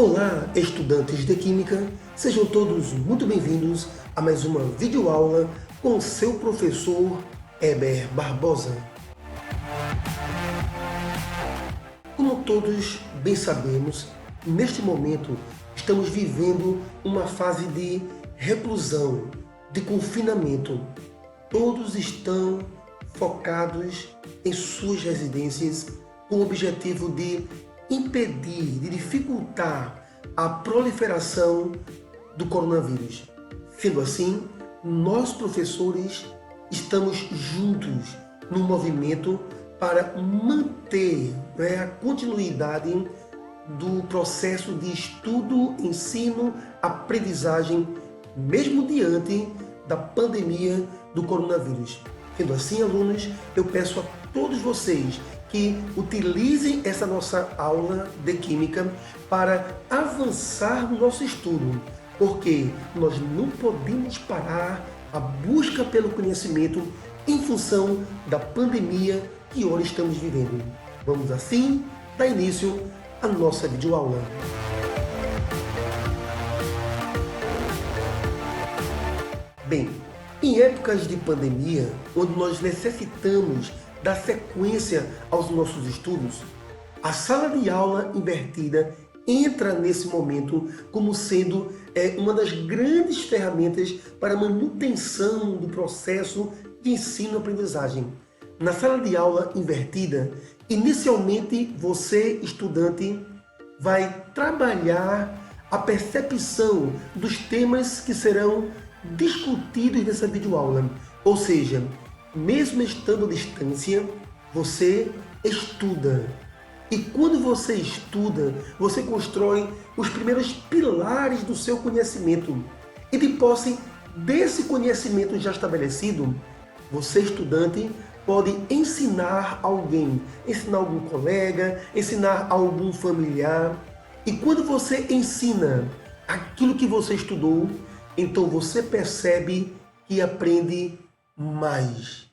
Olá, estudantes de Química, sejam todos muito bem-vindos a mais uma videoaula com seu professor Heber Barbosa. Como todos bem sabemos, neste momento estamos vivendo uma fase de reclusão, de confinamento. Todos estão focados em suas residências com o objetivo de impedir, de dificultar a proliferação do coronavírus. Sendo assim, nós professores estamos juntos no movimento para manter a continuidade do processo de estudo, ensino, aprendizagem, mesmo diante da pandemia do coronavírus. Sendo assim, alunos, eu peço a todos vocês que utilizem essa nossa aula de Química para avançar no nosso estudo, porque nós não podemos parar a busca pelo conhecimento em função da pandemia que hoje estamos vivendo. Vamos assim dar início à nossa videoaula. Bem, em épocas de pandemia, onde nós necessitamos dar sequência aos nossos estudos, a sala de aula invertida entra nesse momento como sendo uma das grandes ferramentas para a manutenção do processo de ensino-aprendizagem. Na sala de aula invertida, inicialmente você, estudante, vai trabalhar a percepção dos temas que serão discutidos nessa videoaula, ou seja, mesmo estando à distância, você estuda. E quando você estuda, você constrói os primeiros pilares do seu conhecimento. E de posse desse conhecimento já estabelecido, você, estudante, pode ensinar alguém, ensinar algum colega, ensinar algum familiar. E quando você ensina aquilo que você estudou, então você percebe que aprende mais.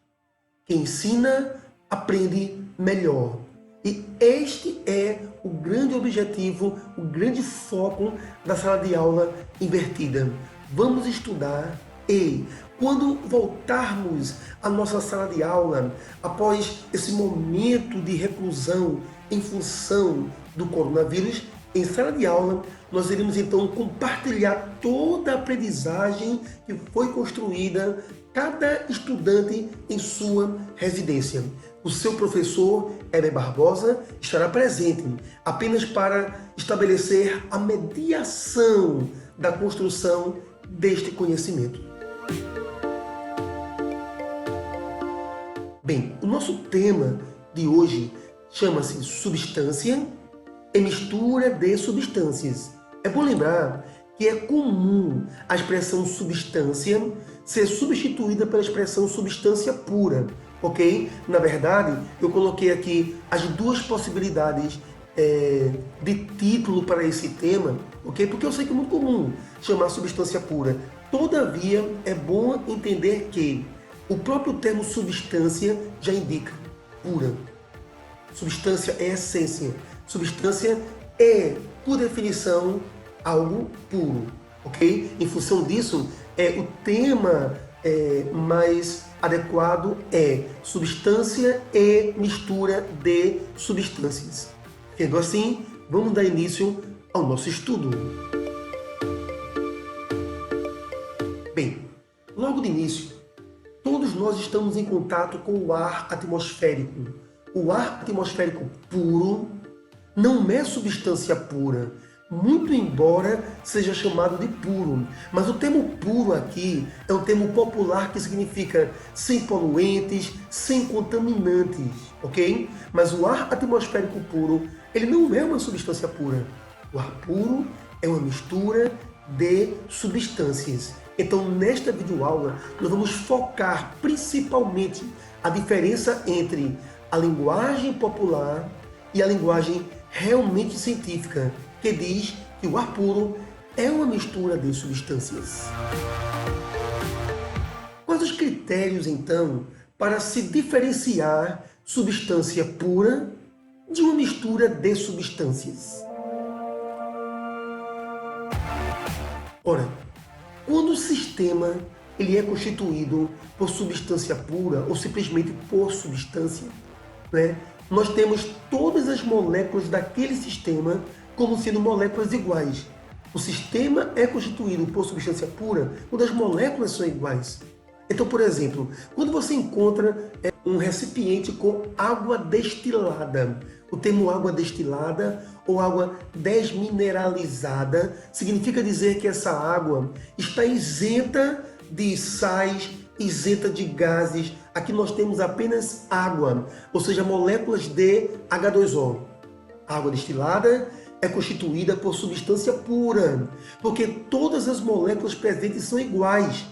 Quem ensina, aprende melhor. E este é o grande objetivo, o grande foco da sala de aula invertida. Vamos estudar e, quando voltarmos à nossa sala de aula, após esse momento de reclusão em função do coronavírus, em sala de aula, nós iremos então compartilhar toda a aprendizagem que foi construída, cada estudante em sua residência. O seu professor Heber Barbosa estará presente apenas para estabelecer a mediação da construção deste conhecimento. Bem, o nosso tema de hoje chama-se substância e mistura de substâncias. É bom lembrar que é comum a expressão substância ser substituída pela expressão substância pura, ok? Na verdade, eu coloquei aqui as duas possibilidades de título para esse tema, ok? Porque eu sei que é muito comum chamar substância pura. Todavia, é bom entender que o próprio termo substância já indica pura. Substância é essência. Substância é, por definição, algo puro, ok? Em função disso, o tema mais adequado é substância e mistura de substâncias. Sendo assim, vamos dar início ao nosso estudo. Bem, logo de início, todos nós estamos em contato com o ar atmosférico. O ar atmosférico puro não é substância pura, muito embora seja chamado de puro. Mas o termo puro aqui é um termo popular que significa sem poluentes, sem contaminantes, ok? Mas o ar atmosférico puro, ele não é uma substância pura. O ar puro é uma mistura de substâncias. Então, nesta videoaula, nós vamos focar principalmente a diferença entre a linguagem popular e a linguagem realmente científica, que diz que o ar puro é uma mistura de substâncias. Quais os critérios, então, para se diferenciar substância pura de uma mistura de substâncias? Ora, quando o sistema ele é constituído por substância pura ou simplesmente por substância, né, nós temos todas as moléculas daquele sistema como sendo moléculas iguais. O sistema é constituído por substância pura quando as moléculas são iguais. Então, por exemplo, quando você encontra um recipiente com água destilada, o termo água destilada ou água desmineralizada significa dizer que essa água está isenta de sais, isenta de gases. Aqui nós temos apenas água, ou seja, moléculas de H2O. A água destilada é constituída por substância pura, porque todas as moléculas presentes são iguais.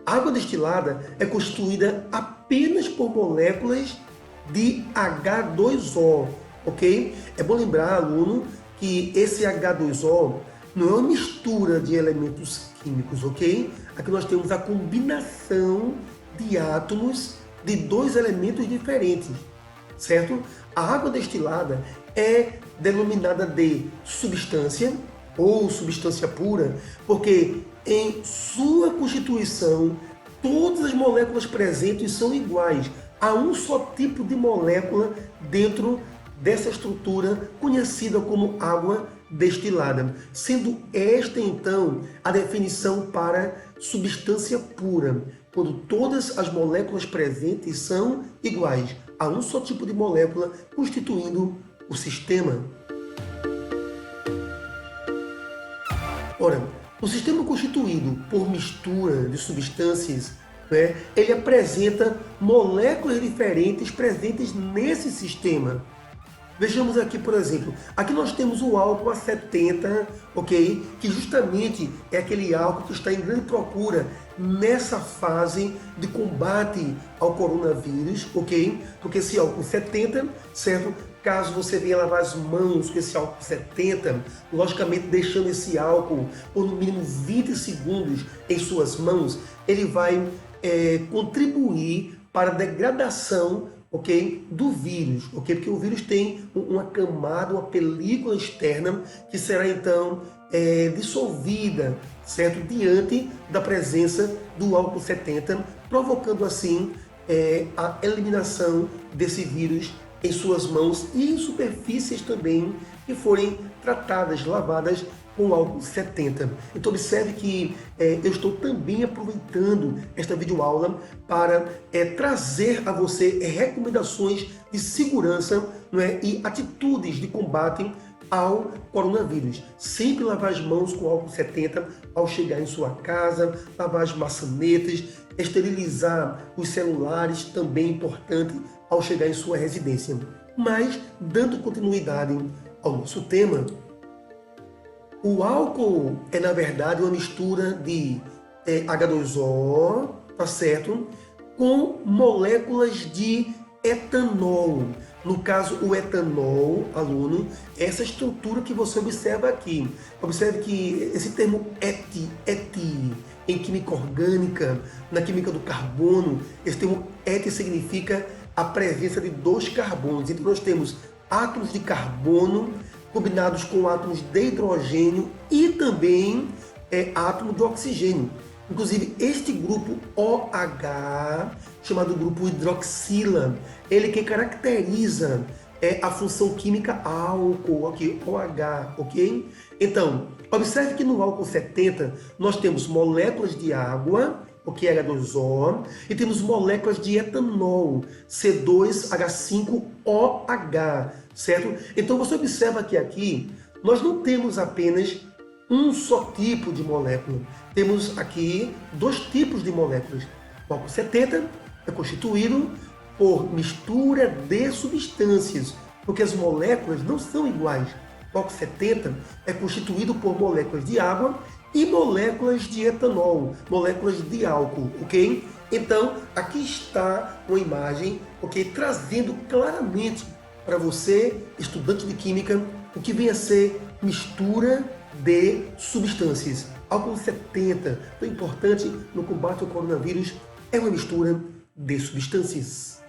A água destilada é constituída apenas por moléculas de H2O, ok? É bom lembrar, aluno, que esse H2O não é uma mistura de elementos químicos, ok? Aqui nós temos a combinação de átomos de dois elementos diferentes, certo? A água destilada é denominada de substância ou substância pura, porque em sua constituição todas as moléculas presentes são iguais. Há um só tipo de molécula dentro dessa estrutura conhecida como água destilada, sendo esta então a definição para substância pura, quando todas as moléculas presentes são iguais. Há um só tipo de molécula constituindo o sistema. Ora, o sistema constituído por mistura de substâncias, né, ele apresenta moléculas diferentes presentes nesse sistema. Vejamos aqui, por exemplo, aqui nós temos o álcool A70, ok? Que justamente é aquele álcool que está em grande procura nessa fase de combate ao coronavírus, ok? Porque esse álcool 70, certo? Caso você venha lavar as mãos com esse álcool 70, logicamente deixando esse álcool por no mínimo 20 segundos em suas mãos, ele vai contribuir para a degradação, ok, do vírus, ok? Porque o vírus tem uma camada, uma película externa que será então dissolvida, certo? Diante da presença do álcool 70, provocando assim a eliminação desse vírus em suas mãos e em superfícies também que forem tratadas, lavadas com álcool 70. Então observe que eu estou também aproveitando esta videoaula para trazer a você recomendações de segurança, não é, e atitudes de combate ao coronavírus. Sempre lavar as mãos com álcool 70 ao chegar em sua casa, lavar as maçanetas, esterilizar os celulares, também é importante ao chegar em sua residência. Mas, dando continuidade ao nosso tema, o álcool é, na verdade, uma mistura de H2O, tá certo? Com moléculas de etanol. No caso, o etanol, aluno, é essa estrutura que você observa aqui. Observe que esse termo eti, em química orgânica, na química do carbono, esse termo eti significa a presença de dois carbonos. Então nós temos átomos de carbono combinados com átomos de hidrogênio e também átomo de oxigênio. Inclusive, este grupo OH, chamado grupo hidroxila, ele que caracteriza a função química álcool, aqui, OH, ok? Então, observe que no álcool 70 nós temos moléculas de água, ok, H2O, e temos moléculas de etanol, C2H5OH, certo? Então você observa que aqui nós não temos apenas um só tipo de molécula. Temos aqui dois tipos de moléculas. O álcool 70 é constituído por mistura de substâncias, porque as moléculas não são iguais. O álcool 70 é constituído por moléculas de água e moléculas de etanol, moléculas de álcool, ok? Então, aqui está uma imagem, ok? Trazendo claramente para você, estudante de química, o que vem a ser mistura de substâncias. Álcool 70, tão importante no combate ao coronavírus, é uma mistura de substâncias.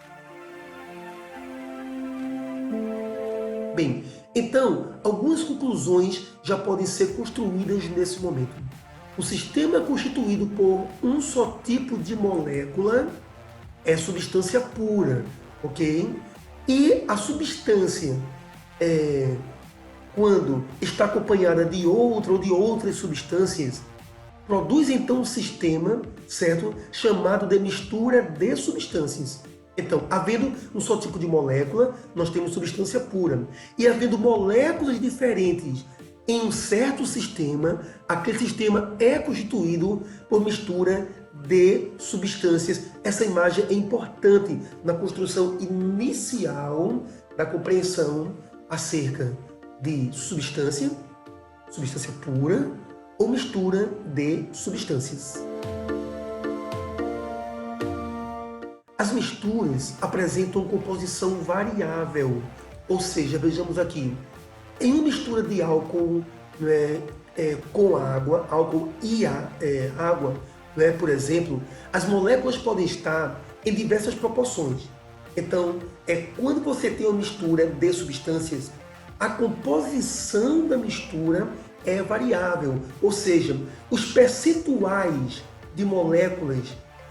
Bem, então, algumas conclusões já podem ser construídas nesse momento. O sistema constituído por um só tipo de molécula é substância pura, ok? E a substância, quando está acompanhada de outra ou de outras substâncias, produz então um sistema, certo? Chamado de mistura de substâncias. Então, havendo um só tipo de molécula, nós temos substância pura. E havendo moléculas diferentes em um certo sistema, aquele sistema é constituído por mistura de substâncias. Essa imagem é importante na construção inicial da compreensão acerca de substância pura ou mistura de substâncias. As misturas apresentam composição variável, ou seja, vejamos aqui, em uma mistura de álcool com água, álcool e água, por exemplo, as moléculas podem estar em diversas proporções. Então, quando você tem uma mistura de substâncias, a composição da mistura é variável, ou seja, os percentuais de moléculas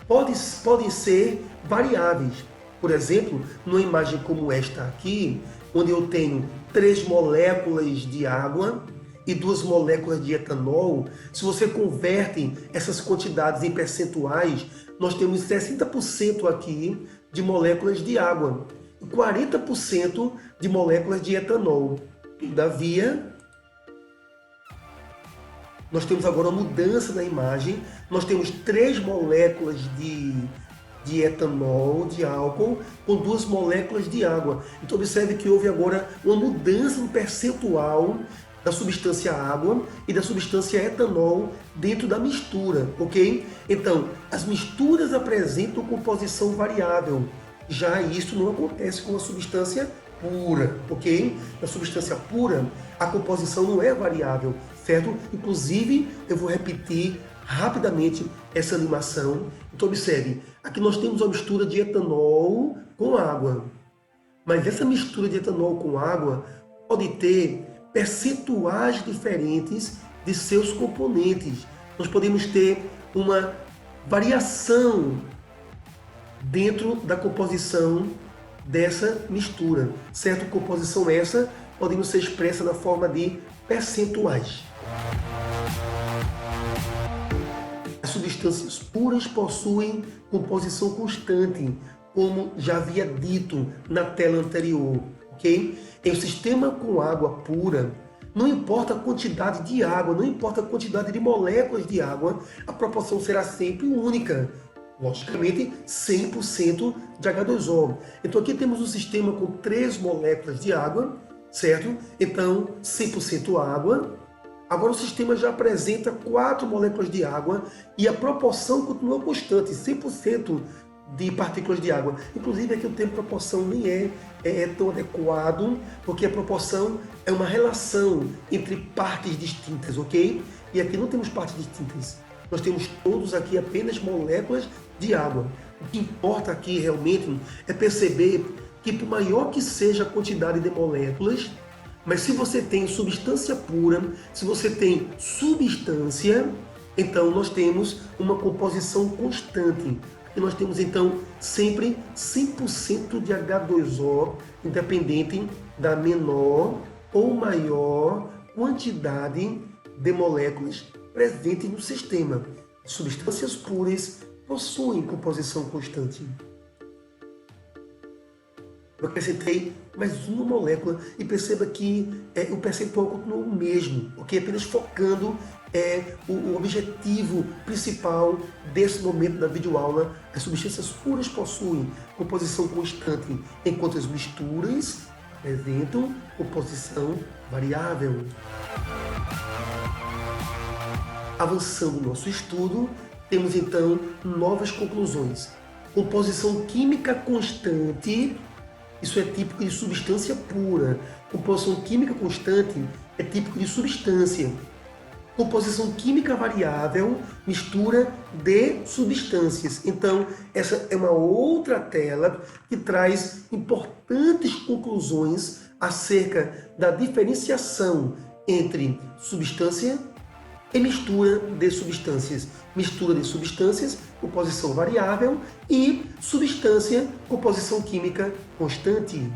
podem ser variáveis. Por exemplo, numa imagem como esta aqui, onde eu tenho 3 moléculas de água e 2 moléculas de etanol, se você converte essas quantidades em percentuais, nós temos 60% aqui de moléculas de água e 40% de moléculas de etanol. Todavia, nós temos agora uma mudança na imagem. Nós temos 3 moléculas de etanol, de álcool, com 2 moléculas de água. Então observe que houve agora uma mudança no percentual da substância água e da substância etanol dentro da mistura, ok? Então, as misturas apresentam composição variável. Já isso não acontece com a substância pura, ok? Na substância pura, a composição não é variável, certo? Inclusive, eu vou repetir rapidamente essa animação. Então observe, aqui nós temos uma mistura de etanol com água. Mas essa mistura de etanol com água pode ter percentuais diferentes de seus componentes. Nós podemos ter uma variação dentro da composição dessa mistura, certo? Composição essa podemos ser expressa na forma de percentuais. As substâncias puras possuem composição constante, como já havia dito na tela anterior, ok? Em um sistema com água pura, não importa a quantidade de água, não importa a quantidade de moléculas de água, a proporção será sempre única. Logicamente, 100% de H2O. Então aqui temos um sistema com 3 moléculas de água, certo? Então, 100% água. Agora o sistema já apresenta 4 moléculas de água e a proporção continua constante, 100% de partículas de água. Inclusive aqui o termo proporção nem é tão adequado, porque a proporção é uma relação entre partes distintas, ok? E aqui não temos partes distintas. Nós temos todos aqui apenas moléculas de água. O que importa aqui realmente é perceber que por maior que seja a quantidade de moléculas, mas se você tem substância pura, se você tem substância, então nós temos uma composição constante. E nós temos então sempre 100% de H2O, independente da menor ou maior quantidade de moléculas presentes no sistema. Substâncias puras possuem composição constante. Eu acrescentei mais uma molécula e perceba que o percentual continua o mesmo, ok? Apenas focando o objetivo principal desse momento da videoaula. As substâncias puras possuem composição constante, enquanto as misturas apresentam composição variável. Avançando no nosso estudo, temos então novas conclusões. Composição química constante, isso é típico de substância pura. Composição química constante é típico de substância. Composição química variável, mistura de substâncias. Então, essa é uma outra tela que traz importantes conclusões acerca da diferenciação entre substância e mistura de substâncias. Mistura de substâncias, composição variável, e substância, composição química constante.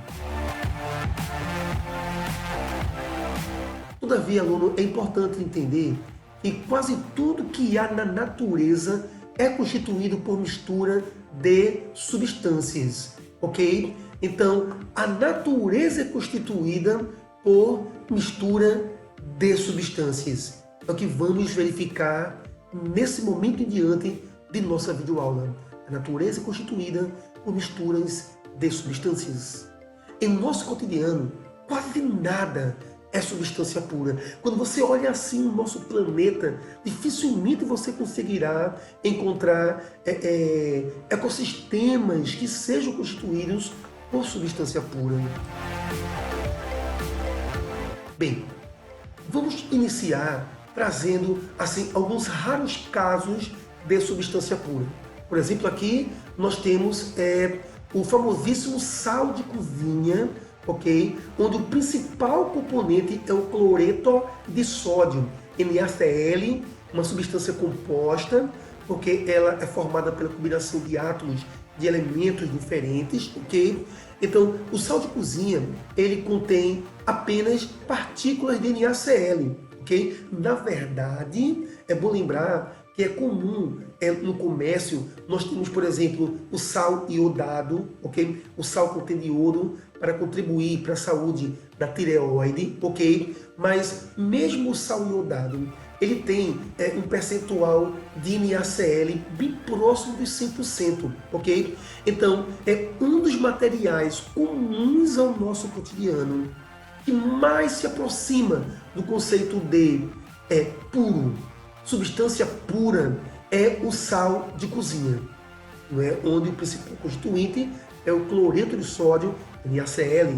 Todavia, aluno, é importante entender que quase tudo que há na natureza é constituído por mistura de substâncias, ok? Então, a natureza é constituída por mistura de substâncias. É o que vamos verificar nesse momento em diante de nossa videoaula. A natureza é constituída por misturas de substâncias. Em nosso cotidiano, quase nada é substância pura. Quando você olha assim o nosso planeta, dificilmente você conseguirá encontrar ecossistemas que sejam constituídos por substância pura. Bem, vamos iniciar trazendo assim alguns raros casos de substância pura. Por exemplo, aqui nós temos o famosíssimo sal de cozinha, ok? Onde o principal componente é o cloreto de sódio, NaCl, uma substância composta, porque ela é formada pela combinação de átomos de elementos diferentes, ok? Então, o sal de cozinha, ele contém apenas partículas de NaCl, ok? Na verdade, é bom lembrar que é comum no comércio, nós temos, por exemplo, o sal iodado, ok? O sal contém iodo para contribuir para a saúde da tireoide, ok? Mas mesmo o sal iodado, ele tem um percentual de NaCl bem próximo dos 100%, ok? Então, é um dos materiais comuns ao nosso cotidiano que mais se aproxima do conceito de puro, substância pura, é o sal de cozinha, não é? Onde o principal constituinte é o cloreto de sódio, NaCl.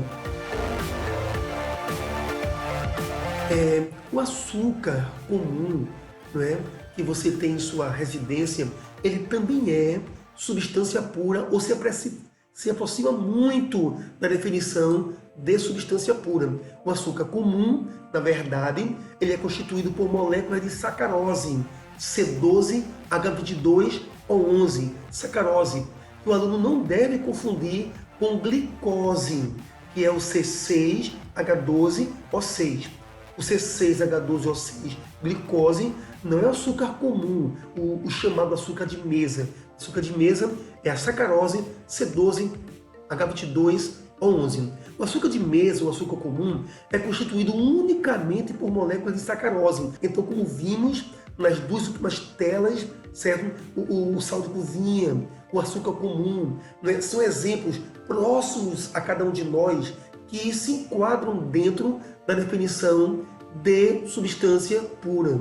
O açúcar comum, não é? Que você tem em sua residência, ele também é substância pura ou se aproxima muito da definição de substância pura. O açúcar comum, na verdade, ele é constituído por moléculas de sacarose, C12H22O11, sacarose. O aluno não deve confundir com glicose, que é o C6H12O6. O C6H12O6, glicose, não é açúcar comum, o chamado açúcar de mesa. O açúcar de mesa é a sacarose C12H22O11. O açúcar de mesa, o açúcar comum, é constituído unicamente por moléculas de sacarose. Então, como vimos nas duas últimas telas, certo? O sal de cozinha, o açúcar comum, né? São exemplos próximos a cada um de nós que se enquadram dentro da definição de substância pura.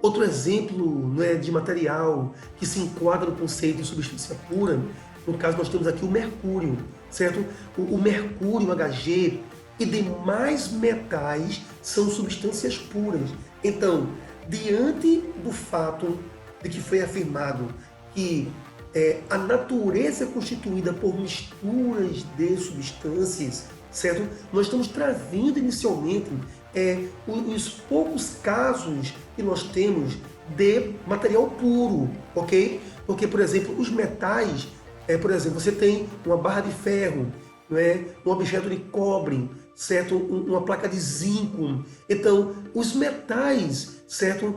Outro exemplo, né, de material que se enquadra no conceito de substância pura, no caso nós temos aqui o mercúrio, certo? O mercúrio, Hg e demais metais são substâncias puras. Então, diante do fato de que foi afirmado que a natureza é constituída por misturas de substâncias, certo? Nós estamos trazendo inicialmente os poucos casos que nós temos de material puro, ok? Porque, por exemplo, os metais, por exemplo, você tem uma barra de ferro, não é? Um objeto de cobre, certo? Uma placa de zinco. Então, os metais, certo?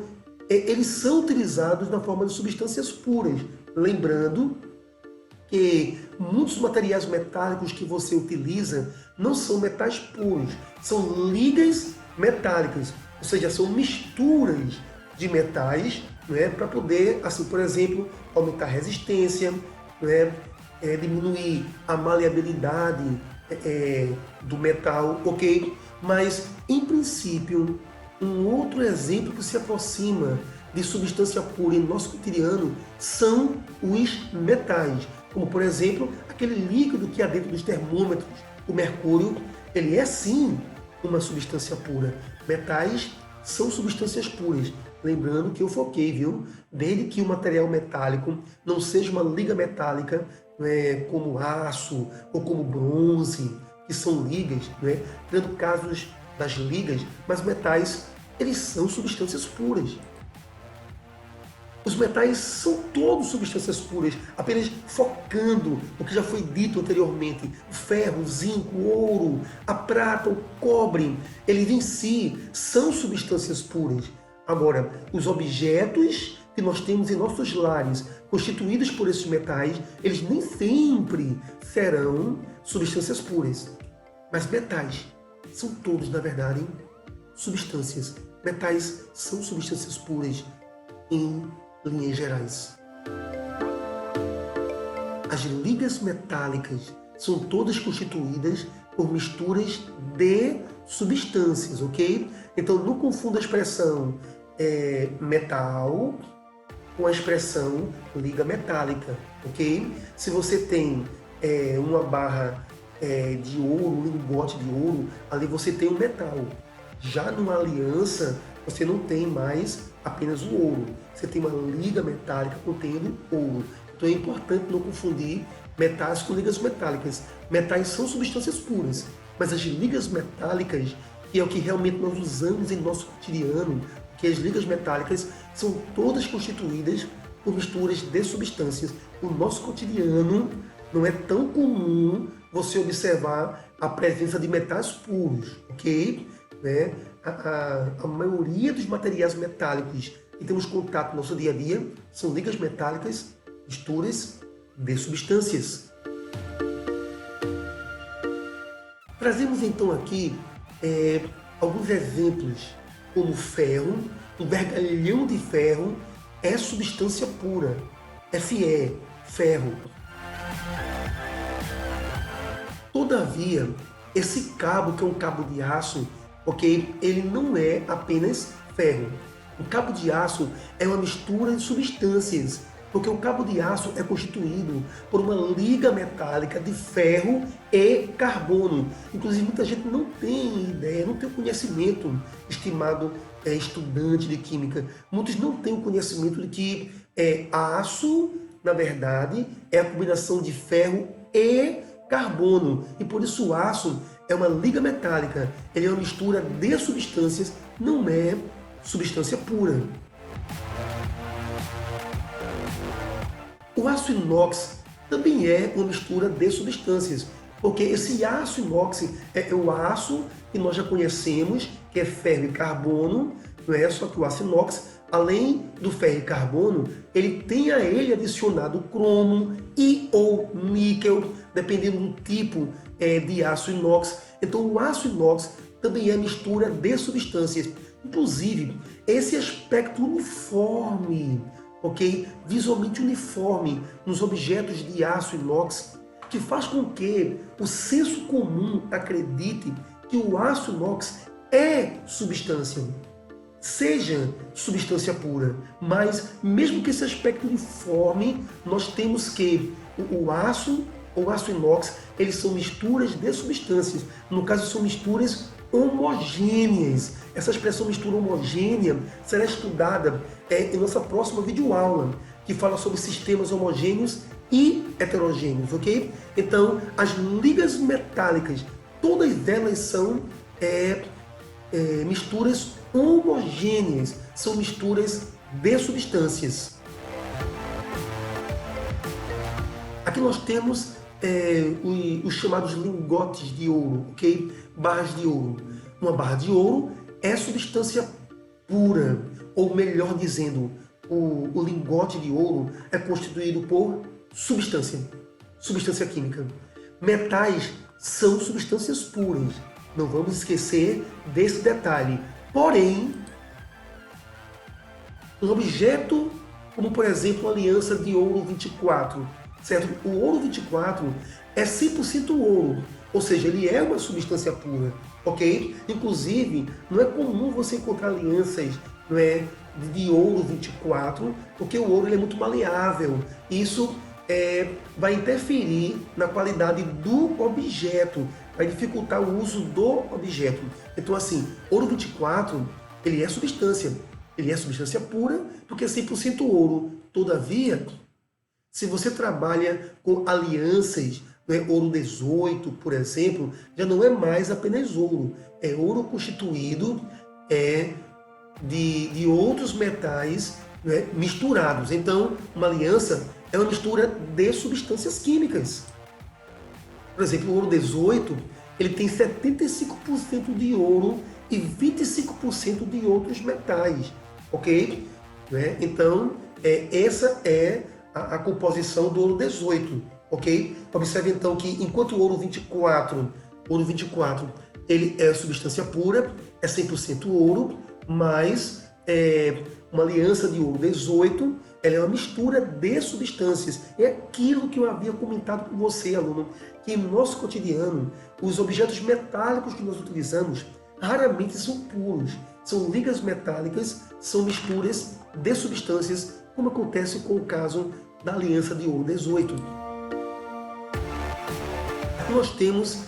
Eles são utilizados na forma de substâncias puras. Lembrando que muitos materiais metálicos que você utiliza não são metais puros, são ligas metálicas, ou seja, são misturas de metais, né, para poder, assim, por exemplo, aumentar a resistência, né, diminuir a maleabilidade do metal, ok? Mas, em princípio, um outro exemplo que se aproxima de substância pura em nosso cotidiano são os metais, como por exemplo aquele líquido que há dentro dos termômetros. O mercúrio, ele é sim uma substância pura. Metais são substâncias puras. Lembrando que eu foquei, viu? Desde que o material metálico não seja uma liga metálica, como aço ou como bronze, que são ligas, né? Dando casos das ligas, mas metais, eles são substâncias puras. Os metais são todos substâncias puras, apenas focando no que já foi dito anteriormente. O ferro, o zinco, o ouro, a prata, o cobre, eles em si são substâncias puras. Agora, os objetos que nós temos em nossos lares, constituídos por esses metais, eles nem sempre serão substâncias puras. Mas metais são todos, na verdade, substâncias. Metais são substâncias puras em linhas gerais. As ligas metálicas são todas constituídas por misturas de substâncias, ok? Então não confunda a expressão metal com a expressão liga metálica, ok? Se você tem uma barra de ouro, um lingote de ouro, ali você tem um metal. Já numa aliança, você não tem mais apenas o ouro. Você tem uma liga metálica contendo ouro. Então é importante não confundir metais com ligas metálicas. Metais são substâncias puras, mas as ligas metálicas, que é o que realmente nós usamos em nosso cotidiano, que as ligas metálicas são todas constituídas por misturas de substâncias. No nosso cotidiano não é tão comum você observar a presença de metais puros, ok? Né? A maioria dos materiais metálicos que temos contato no nosso dia a dia são ligas metálicas, misturas de substâncias. Trazemos então aqui alguns exemplos, como ferro. Um vergalhão de ferro é substância pura, Fe, ferro. Todavia, esse cabo, que é um cabo de aço, ok? Ele não é apenas ferro. O cabo de aço é uma mistura de substâncias, porque o cabo de aço é constituído por uma liga metálica de ferro e carbono. Inclusive, muita gente não tem ideia, não tem o conhecimento, estimado estudante de química. Muitos não têm o conhecimento de que aço, na verdade, é a combinação de ferro e carbono. E por isso o aço é uma liga metálica. Ele é uma mistura de substâncias, não é substância pura. O aço inox também é uma mistura de substâncias, porque esse aço inox é o aço que nós já conhecemos, que é ferro e carbono, não é? Só que o aço inox, além do ferro e carbono, ele tem a ele adicionado cromo e ou níquel, dependendo do tipo de aço inox. Então o aço inox também é mistura de substâncias. Inclusive, esse aspecto uniforme, ok? Visualmente uniforme nos objetos de aço inox, que faz com que o senso comum acredite que o aço inox é substância, seja substância pura. Mas, mesmo que esse aspecto uniforme, nós temos que o aço ou aço inox, eles são misturas de substâncias. No caso, são misturas homogêneas. Essa expressão mistura homogênea será estudada em nossa próxima videoaula, que fala sobre sistemas homogêneos e heterogêneos, ok? Então, as ligas metálicas, todas elas são misturas homogêneas, são misturas de substâncias. Aqui nós temos os chamados lingotes de ouro, ok? Barras de ouro. Uma barra de ouro é substância pura, ou melhor dizendo, o lingote de ouro é constituído por substância química. Metais são substâncias puras, não vamos esquecer desse detalhe. Porém, um objeto como, por exemplo, a aliança de ouro 24, certo? O ouro 24 é 100% ouro, ou seja, ele é uma substância pura, ok? Inclusive, não é comum você encontrar alianças, não é, de ouro 24, porque o ouro ele é muito maleável. Isso vai interferir na qualidade do objeto, vai dificultar o uso do objeto. Então, assim, ouro 24, ele é substância pura, porque é 100% ouro. Todavia, se você trabalha com alianças né, ouro 18, por exemplo, já não é mais apenas ouro, é ouro constituído de outros metais, né, misturados. Então, uma aliança é uma mistura de substâncias químicas. Por exemplo, o ouro 18, ele tem 75% de ouro e 25% de outros metais, ok? Né? Então, essa é a composição do ouro 18, ok? Observe então que enquanto o ouro 24 ele é substância pura, é 100% ouro, mas uma aliança de ouro 18, ela é uma mistura de substâncias. É aquilo que eu havia comentado com você, aluno, que no nosso cotidiano, os objetos metálicos que nós utilizamos raramente são puros. São ligas metálicas, são misturas de substâncias, como acontece com o caso da aliança de ouro 18. Aqui nós temos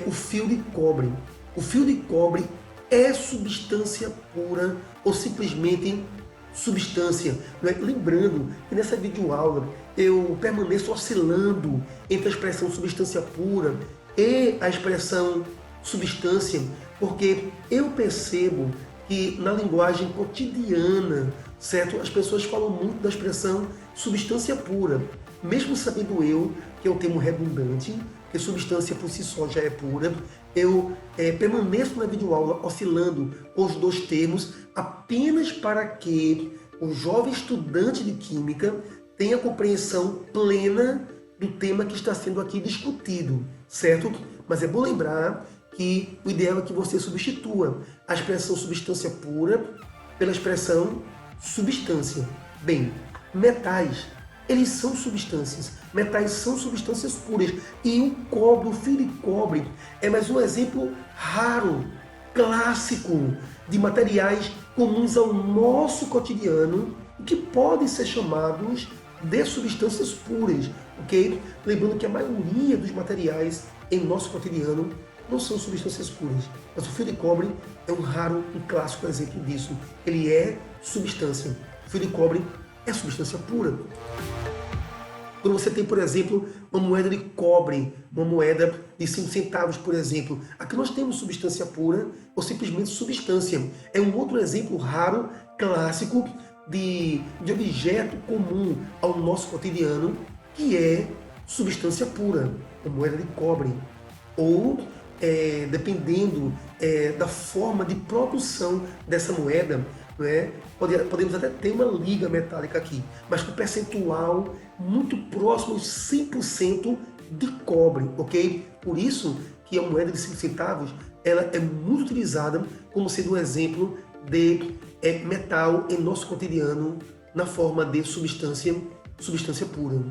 o fio de cobre. O fio de cobre é substância pura ou simplesmente substância. Né? Lembrando que nessa videoaula eu permaneço oscilando entre a expressão substância pura e a expressão substância, porque eu percebo que na linguagem cotidiana, certo? As pessoas falam muito da expressão substância pura, mesmo sabendo eu que é um termo redundante, que substância por si só já é pura. Eu permaneço na videoaula oscilando os dois termos apenas para que o jovem estudante de Química tenha compreensão plena do tema que está sendo aqui discutido, certo? Mas é bom lembrar que o ideal é que você substitua a expressão substância pura pela expressão substância. Bem, metais, eles são substâncias. Metais são substâncias puras. E o cobre, o fio de cobre, é mais um exemplo raro, clássico, de materiais comuns ao nosso cotidiano e que podem ser chamados de substâncias puras, ok? Lembrando que a maioria dos materiais em nosso cotidiano não são substâncias puras. Mas o fio de cobre é um raro e clássico exemplo disso. Ele é substância. O fio de cobre é substância pura. Quando você tem, por exemplo, uma moeda de cobre, uma moeda de 5 centavos, por exemplo, aqui nós temos substância pura ou simplesmente substância. É um outro exemplo raro, clássico, de objeto comum ao nosso cotidiano, que é substância pura, uma moeda de cobre. Ou, dependendo da forma de produção dessa moeda, né, podemos até ter uma liga metálica aqui, mas com percentual muito próximo aos 100% de cobre, ok? Por isso que a moeda de 5 centavos ela é muito utilizada como sendo um exemplo de metal em nosso cotidiano na forma de substância pura.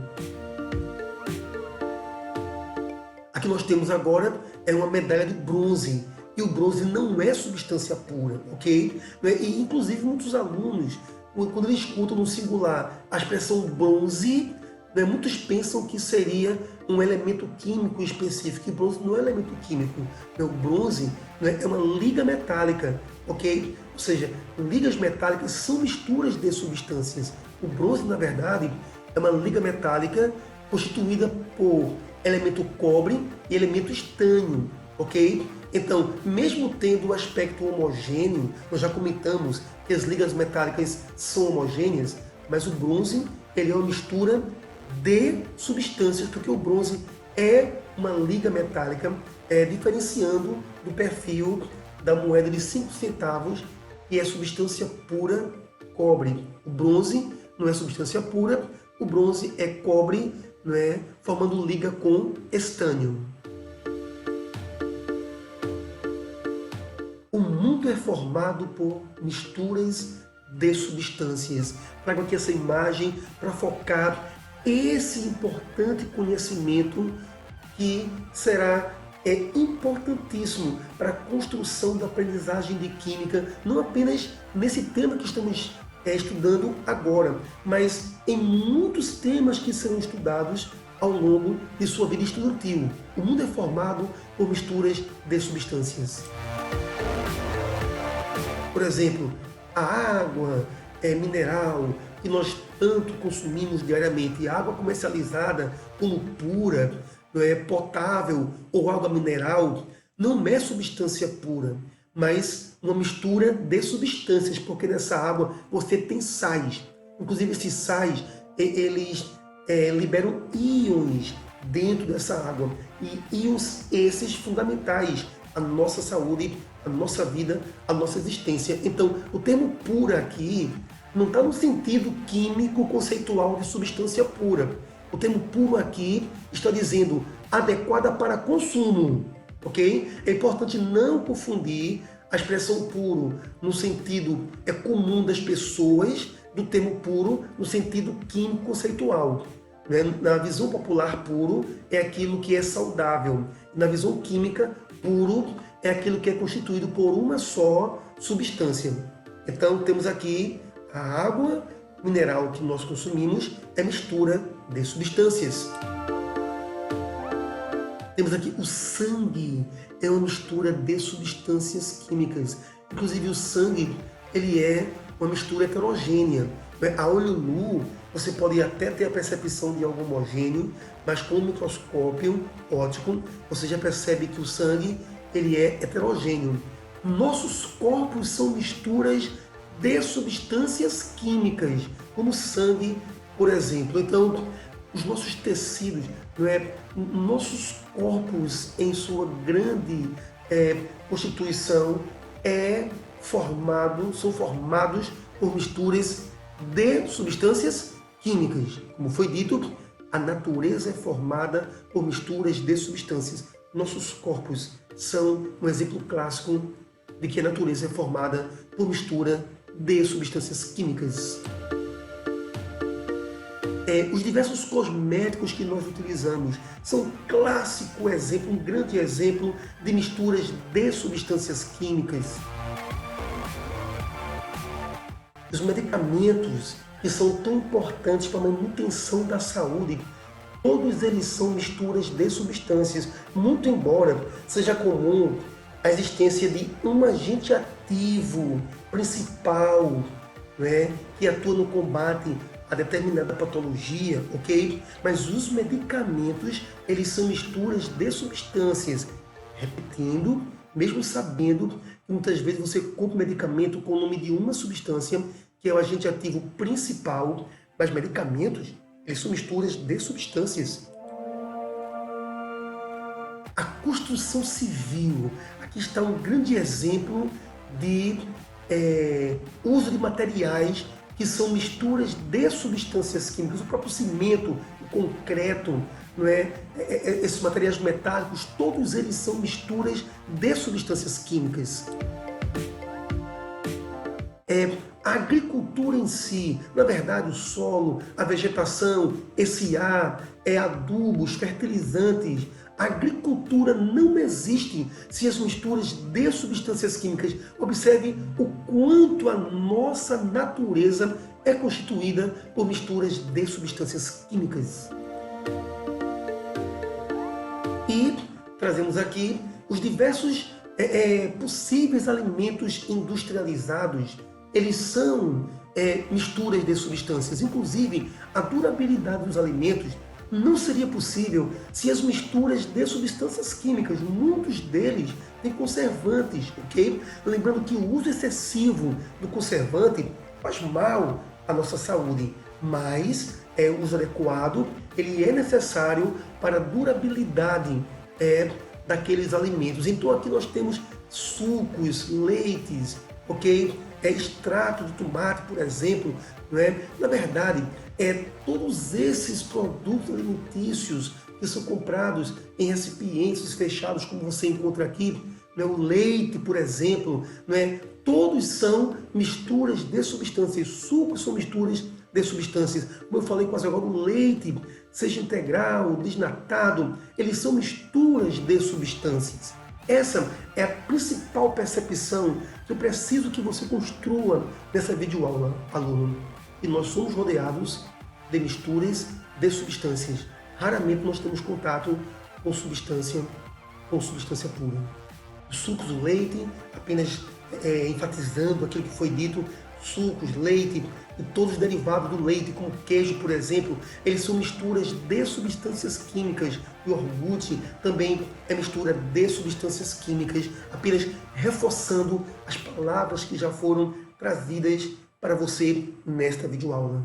Aqui nós temos agora uma medalha de bronze. E o bronze não é substância pura, ok? E, inclusive, muitos alunos, quando eles escutam no singular a expressão bronze, muitos pensam que seria um elemento químico específico. E bronze não é elemento químico. O bronze é uma liga metálica, ok? Ou seja, ligas metálicas são misturas de substâncias. O bronze, na verdade, é uma liga metálica constituída por elemento cobre e elemento estânio, ok? Então, mesmo tendo o aspecto homogêneo, nós já comentamos que as ligas metálicas são homogêneas, mas o bronze ele é uma mistura de substâncias, porque o bronze é uma liga metálica, diferenciando do perfil da moeda de 5 centavos, que é substância pura cobre. O bronze não é substância pura, o bronze é cobre, formando liga com estânio. O mundo é formado por misturas de substâncias. Trago aqui essa imagem para focar esse importante conhecimento que será importantíssimo para a construção da aprendizagem de química, não apenas nesse tema que estamos estudando agora, mas em muitos temas que serão estudados ao longo de sua vida estudantil. O mundo é formado por misturas de substâncias. Por exemplo, a água mineral que nós tanto consumimos diariamente, a água comercializada como pura, não é, potável ou água mineral não é substância pura, mas uma mistura de substâncias, porque nessa água você tem sais. Inclusive esses sais, eles liberam íons dentro dessa água. E íons esses fundamentais à nossa saúde, à nossa vida, à nossa existência. Então, o termo pura aqui não está no sentido químico conceitual de substância pura. O termo puro aqui está dizendo adequada para consumo, ok? É importante não confundir a expressão puro no sentido comum das pessoas do termo puro no sentido químico conceitual. Na visão popular, puro é aquilo que é saudável. Na visão química, puro é aquilo que é constituído por uma só substância. Então, temos aqui a água mineral que nós consumimos é mistura de substâncias. Temos aqui o sangue, é uma mistura de substâncias químicas. Inclusive, o sangue ele é uma mistura heterogênea. A olho nu, você pode até ter a percepção de algo homogêneo, mas com o microscópio óptico, você já percebe que o sangue ele é heterogêneo. Nossos corpos são misturas de substâncias químicas, como sangue, por exemplo. Então, os nossos tecidos, nossos corpos, em sua grande constituição, são formados por misturas de substâncias químicas. Como foi dito, a natureza é formada por misturas de substâncias. Nossos corpos são um exemplo clássico de que a natureza é formada por mistura de substâncias químicas. Os diversos cosméticos que nós utilizamos são um clássico exemplo, um grande exemplo de misturas de substâncias químicas. Os medicamentos que são tão importantes para a manutenção da saúde, todos eles são misturas de substâncias, muito embora seja comum a existência de um agente ativo principal, que atua no combate a determinada patologia, ok? Mas os medicamentos, eles são misturas de substâncias. Repetindo, mesmo sabendo que muitas vezes você compra um medicamento com o nome de uma substância, que é o agente ativo principal, mas medicamentos, eles são misturas de substâncias. A construção civil, aqui está um grande exemplo de uso de materiais que são misturas de substâncias químicas. O próprio cimento, o concreto, esses materiais metálicos, todos eles são misturas de substâncias químicas. A agricultura em si, na verdade o solo, a vegetação, esse ar, adubos, fertilizantes, a agricultura não existe sem as misturas de substâncias químicas. Observe o quanto a nossa natureza é constituída por misturas de substâncias químicas. E trazemos aqui os diversos possíveis alimentos industrializados. Eles são misturas de substâncias. Inclusive, a durabilidade dos alimentos não seria possível se as misturas de substâncias químicas, muitos deles têm conservantes, ok? Lembrando que o uso excessivo do conservante faz mal à nossa saúde, mas o uso adequado ele é necessário para a durabilidade daqueles alimentos. Então aqui nós temos sucos, leites, ok? Extrato de tomate, por exemplo, Na verdade, todos esses produtos alimentícios que são comprados em recipientes fechados, como você encontra aqui, o leite, por exemplo, todos são misturas de substâncias. Sucos são misturas de substâncias. Como eu falei quase agora, o leite, seja integral, desnatado, eles são misturas de substâncias. Essa é a principal percepção que eu preciso que você construa nessa videoaula, aluno. E nós somos rodeados de misturas de substâncias. Raramente nós temos contato com substância pura. Os sucos do leite, apenas enfatizando aquilo que foi dito, sucos, leite, e todos os derivados do leite, como queijo, por exemplo, eles são misturas de substâncias químicas. O iogurte também é mistura de substâncias químicas, apenas reforçando as palavras que já foram trazidas para você nesta videoaula.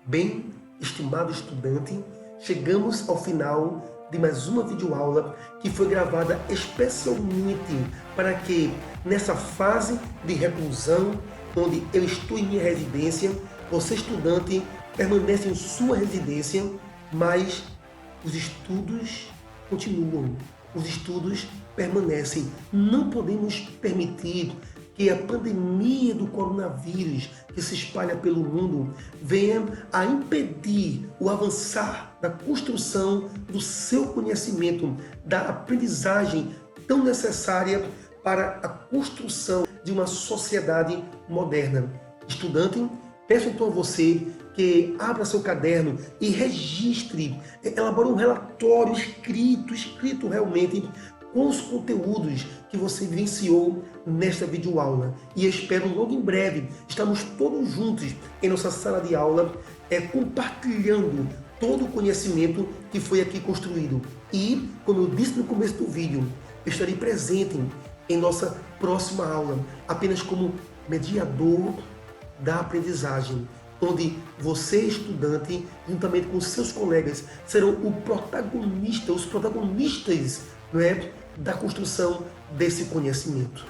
Bem, estimado estudante, chegamos ao final de mais uma videoaula que foi gravada especialmente para que, nessa fase de reclusão, onde eu estou em minha residência, você estudante permanece em sua residência, mas os estudos continuam, os estudos permanecem. Não podemos permitir que a pandemia do coronavírus que se espalha pelo mundo venha a impedir o avançar da construção do seu conhecimento, da aprendizagem tão necessária para a construção de uma sociedade moderna. Estudante, peço então a você que abra seu caderno e registre, elabore um relatório escrito realmente com os conteúdos que você vivenciou nesta videoaula. E espero logo em breve estarmos todos juntos em nossa sala de aula, compartilhando todo o conhecimento que foi aqui construído. E, como eu disse no começo do vídeo, eu estarei presente em nossa próxima aula, apenas como mediador da aprendizagem, onde você, estudante, juntamente com seus colegas, serão os protagonistas, não é, da construção desse conhecimento.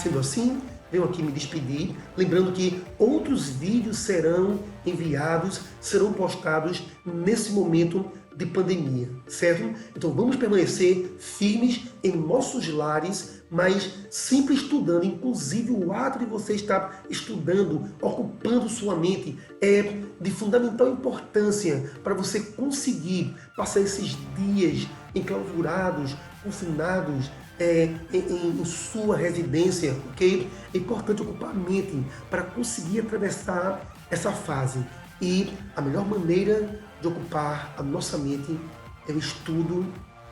Sendo assim, venho aqui me despedir, lembrando que outros vídeos serão enviados, serão postados nesse momento de pandemia, certo? Então vamos permanecer firmes em nossos lares, mas sempre estudando. Inclusive o ato de você estar estudando, ocupando sua mente, é de fundamental importância para você conseguir passar esses dias enclausurados, confinados, em sua residência, ok? É importante ocupar a mente para conseguir atravessar essa fase. E a melhor maneira de ocupar a nossa mente é o estudo,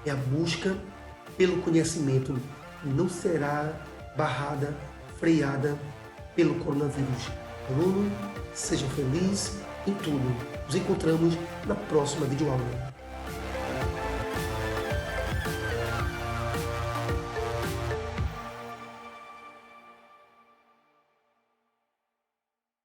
é a busca pelo conhecimento. Não será barrada, freada pelo coronavírus. Aluno, seja feliz em tudo. Nos encontramos na próxima videoaula.